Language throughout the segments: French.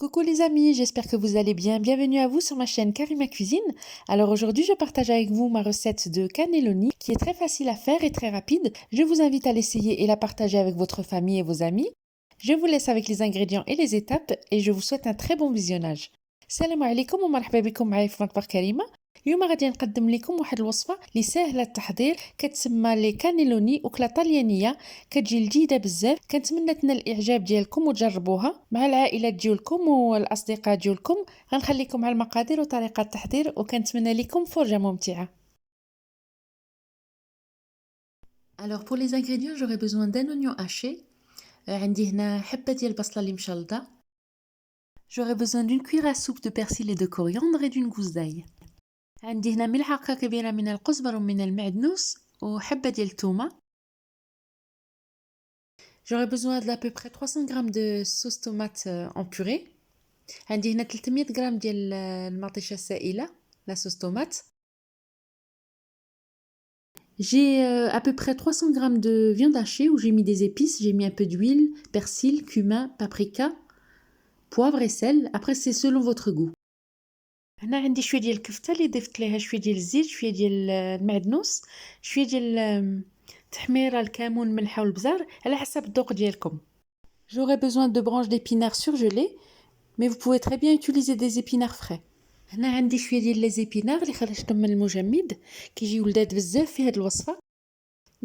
Coucou les amis, j'espère que vous allez bien. Bienvenue à vous sur ma chaîne Karima Cuisine. Alors aujourd'hui, je partage avec vous ma recette de cannelloni qui est très facile à faire et très rapide. Je vous invite à l'essayer et la partager avec votre famille et vos amis. Je vous laisse avec les ingrédients et les étapes et je vous souhaite un très bon visionnage. Salam alaikum wa marhaba bikum معايا في مطبخ كريمة. اليوم غادي نقدم لكم واحد الوصفة اللي سهلة التحضير كتسمى لي كانيلوني أكلة طليانية كتجي لذيذة بزاف. كنتمنى تنال الإعجاب ديالكم وتجربوها مع العائلة ديالكم والأصدقاء ديالكم. غنخليكم على المقادير وطريقة التحضير وكنتمنى لكم فرجة ممتعة. Alors pour les ingrédients, j'aurai besoin d'un oignon haché. عندي هنا حبة ديال البصلة اللي مشلضة. J'aurai besoin d'une cuillère à soupe de persil et de coriandre et d'une gousse d'ail. عندي هنا ملعقة كبيرة من القزبر ومن المعدنوس وحبة ديال الثومة. J'aurai besoin d'à peu près 300 g de sauce tomate en purée. عندي هنا 300 g ديال المطيشة السائلة, la sauce tomate. J'ai à peu près 300 g de viande hachée où j'ai mis des épices. J'ai mis un peu d'huile, persil, cumin, paprika, poivre et sel. Après, c'est selon votre goût. هنا عندي شويه ديال الكفته اللي ضفت ليها شويه ديال الزيت, شويه ديال المعدنوس, شويه ديال التحميره, الكمون, الملحه والبزار على حسب الذوق ديالكم. J'aurai besoin de branches d'épinards surgelées, mais vous pouvez très bien utiliser des épinards frais. هنا عندي شويه ديال les épinards اللي خرجتهم من المجمد كيجيو لذاذ بزاف في هذه الوصفه.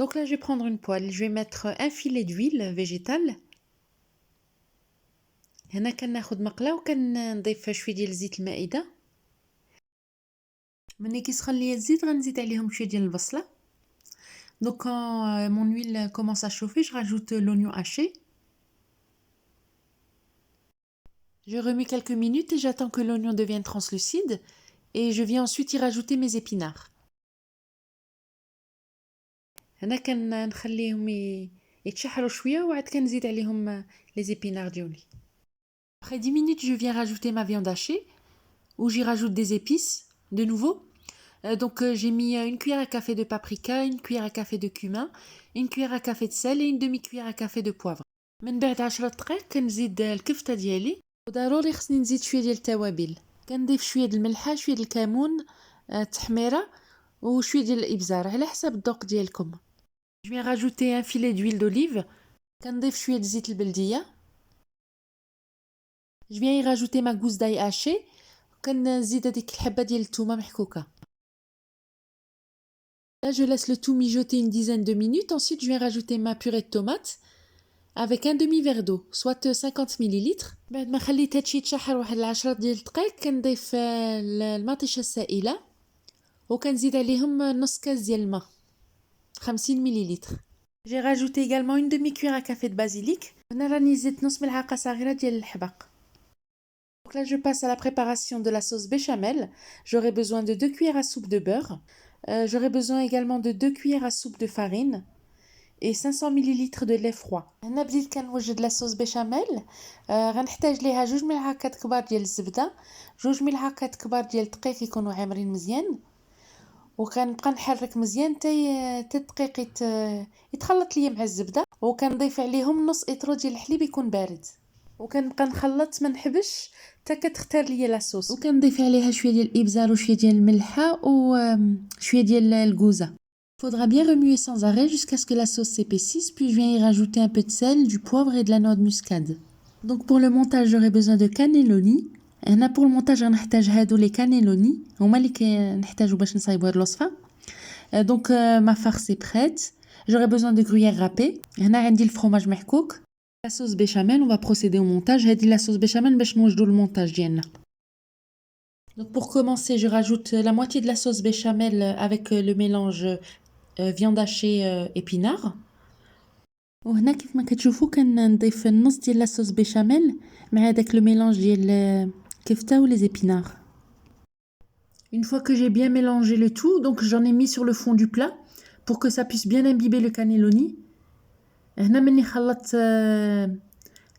Donc là je vais prendre une poêle, je vais mettre un filet d'huile végétale. هنا كناخذ مقله وكنضيف شويه ديال زيت المائده. ملي كيسخن ليا الزيت غنزيد عليهم شويه ديال البصله. Donc quand mon huile commence à chauffer, je rajoute l'oignon haché. Je remue quelques minutes et j'attends que l'oignon devienne translucide et je viens ensuite y rajouter mes épinards. هنا كنخليهم يتشحروا شويه وعاد كنزيد عليهم les épinards ديالي. Après 10 minutes, je viens rajouter ma viande hachée où j'y rajoute des épices de nouveau. Donc j'ai mis une cuillère à café de paprika, une cuillère à café de cumin, une cuillère à café de sel et une demi-cuillère à café de poivre. من بعد 10 دقائق كنزيد الكفته ديالي وضروري خصني نزيد شويه ديال التوابل. كنضيف شويه ديال الملحه, شويه ديال الكمون, التحميره وشويه ديال الابزار على حسب الذوق ديالكم. Je viens rajouter un filet d'huile d'olive. كنضيف شويه ديال زيت البلديه. Je viens y rajouter ma gousse d'ail hachée. كنزيد هذيك الحبه ديال الثومه محكوكه. Là, je laisse le tout mijoter une dizaine de minutes. Ensuite, je viens rajouter ma purée de tomates avec un demi-verre d'eau, soit 50 ml. بعد ما خليت هادشي يتشحر واحد 10 ديال الدقائق كنضيف المطيشه السائله وكنزيد عليهم نص كاس ديال الماء 50 ml. J'ai rajouté également une demi-cuillère à café de basilic. هنا راني زدت نص ملعقه صغيره ديال الحبق. Donc là, je passe à la préparation de la sauce béchamel. J'aurai besoin de 2 cuillères à soupe de beurre. J'aurai besoin également de 2 cuillères à soupe de farine et 500 ml de lait froid. هنا بديت كنوجد la sauce béchamel. غنحتاج ليها 2 ملعقات كبار ديال الزبده, 2 ملعقات كبار ديال الدقيق يكونوا عامرين مزيان, وكنبقى نحرك مزيان حتى الدقيق يتخلط ليا مع الزبده, وكنضيف عليهم نص اطرو ديال الحليب يكون بارد, وكنبقى نخلط ما نحبش حتى كتختار ليا لاصوص, وكنضيف عليها شويه ديال الابزار وشويه ديال الملحه وشويه ديال الكوزه. Faudra bien remuer sans arrêt jusqu'à ce que la sauce s'épaississe, puis je viens y rajouter un peu de sel, du poivre et de la noix de muscade. Donc pour le montage, j'aurai besoin de cannelloni. هنا pour le montage غنحتاج هادو لي cannelloni هما اللي كنحتاجو باش نصايبو هاد الوصفه. Donc ma farce est prête. J'aurai besoin de gruyère râpée. هنا عندي الفرomage محكوك. La sauce béchamel, on va procéder au montage. هادي la sauce béchamel باش نوجدو المونتاج ديالنا. Donc pour commencer, je rajoute la moitié de la sauce béchamel avec le mélange viande hachée épinards. وهنا كيف ما كتشوفوا كنضيف النص ديال la sauce béchamel مع هذاك le mélange ديال الكفته و les épinards. Une fois que j'ai bien mélangé le tout, donc j'en ai mis sur le fond du plat pour que ça puisse bien imbiber le cannelloni. هنا مني خلطت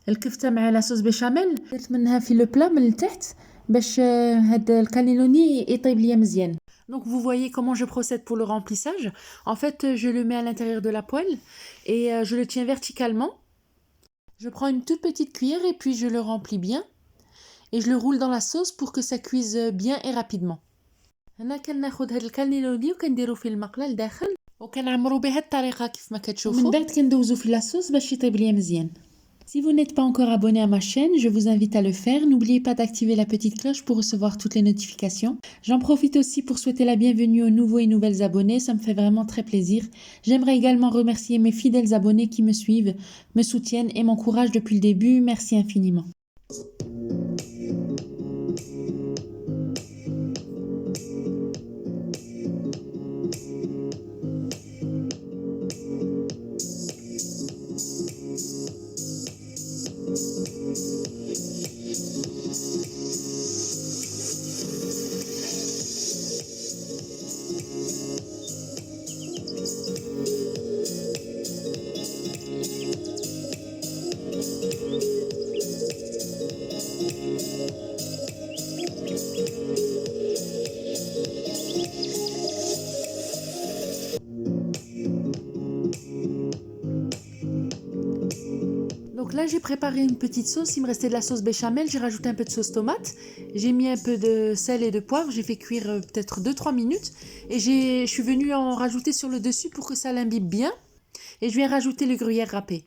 الكفته مع la sauce béchamel درت منها في le plat من التحت باش هاد الكانيلوني يطيب ليا مزيان. Donc vous voyez comment je procède pour le remplissage. En fait, je le mets à l'intérieur de la poêle et je le tiens verticalement. Je prends une toute petite cuillère et puis je le remplis bien. et je le roule dans la sauce pour que ça cuise bien et rapidement. هنا كناخد هاد الكانيلوني وكنديرو في المقله لداخل وكنعمرو بهاد الطريقه كيف ما كتشوفوا. من بعد كندوزو في لاصوص باش يطيب ليا مزيان. Si vous n'êtes pas encore abonné à ma chaîne, je vous invite à le faire. N'oubliez pas d'activer la petite cloche pour recevoir toutes les notifications. J'en profite aussi pour souhaiter la bienvenue aux nouveaux et nouvelles abonnés. Ça me fait vraiment très plaisir. J'aimerais également remercier mes fidèles abonnés qui me suivent, me soutiennent et m'encouragent depuis le début. Merci infiniment. Donc là, j'ai préparé une petite sauce. Il me restait de la sauce béchamel. J'ai rajouté un peu de sauce tomate. J'ai mis un peu de sel et de poivre. J'ai fait cuire peut-être 2-3 minutes. Et je suis venue en rajouter sur le dessus pour que ça l'imbibe bien. Et je viens rajouter le gruyère râpé.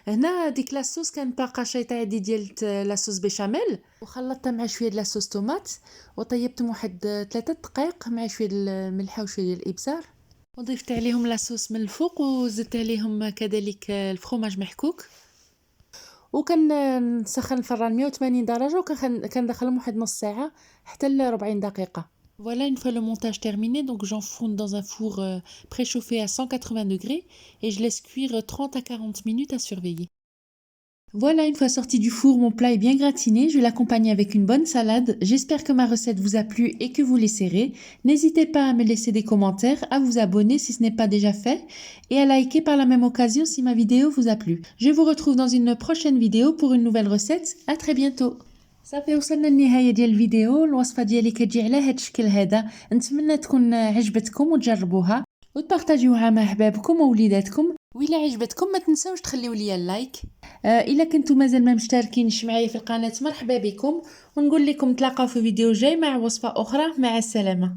هنا ديك لاصوص كان باقا شيطه عندي ديال لاصوص بيشاميل وخلطتها مع شويه د لاصوص طوماط وطيبتهم واحد 3 دقائق مع شويه الملحه وشويه ديال الابزار وضفت عليهم لاصوص من الفوق وزدت عليهم كذلك الفرomage محكوك وكنسخن الفران 180 درجه وكندخلهم واحد نص ساعه حتى ل 40 دقيقه. Voilà, une fois le montage terminé, donc j'enfourne dans un four préchauffé à 180 degrés et je laisse cuire 30 à 40 minutes à surveiller. Voilà, une fois sorti du four, mon plat est bien gratiné. Je vais l'accompagner avec une bonne salade. J'espère que ma recette vous a plu et que vous l'essaierez. N'hésitez pas à me laisser des commentaires, à vous abonner si ce n'est pas déjà fait et à liker par la même occasion si ma vidéo vous a plu. Je vous retrouve dans une prochaine vidéo pour une nouvelle recette. À très bientôt. صافي وصلنا للنهايه ديال الفيديو. الوصفه ديالي كتجي على هذا الشكل هذا. نتمنى تكون عجبتكم وتجربوها وتبارطاجيوها مع احبابكم ووليداتكم. وإلا عجبتكم ما تنساوش تخليو لي اللايك. الا كنتو مازال ما مشتركينش معايا في القناه مرحبا بكم ونقول لكم نتلاقاو في فيديو جاي مع وصفه اخرى. مع السلامه.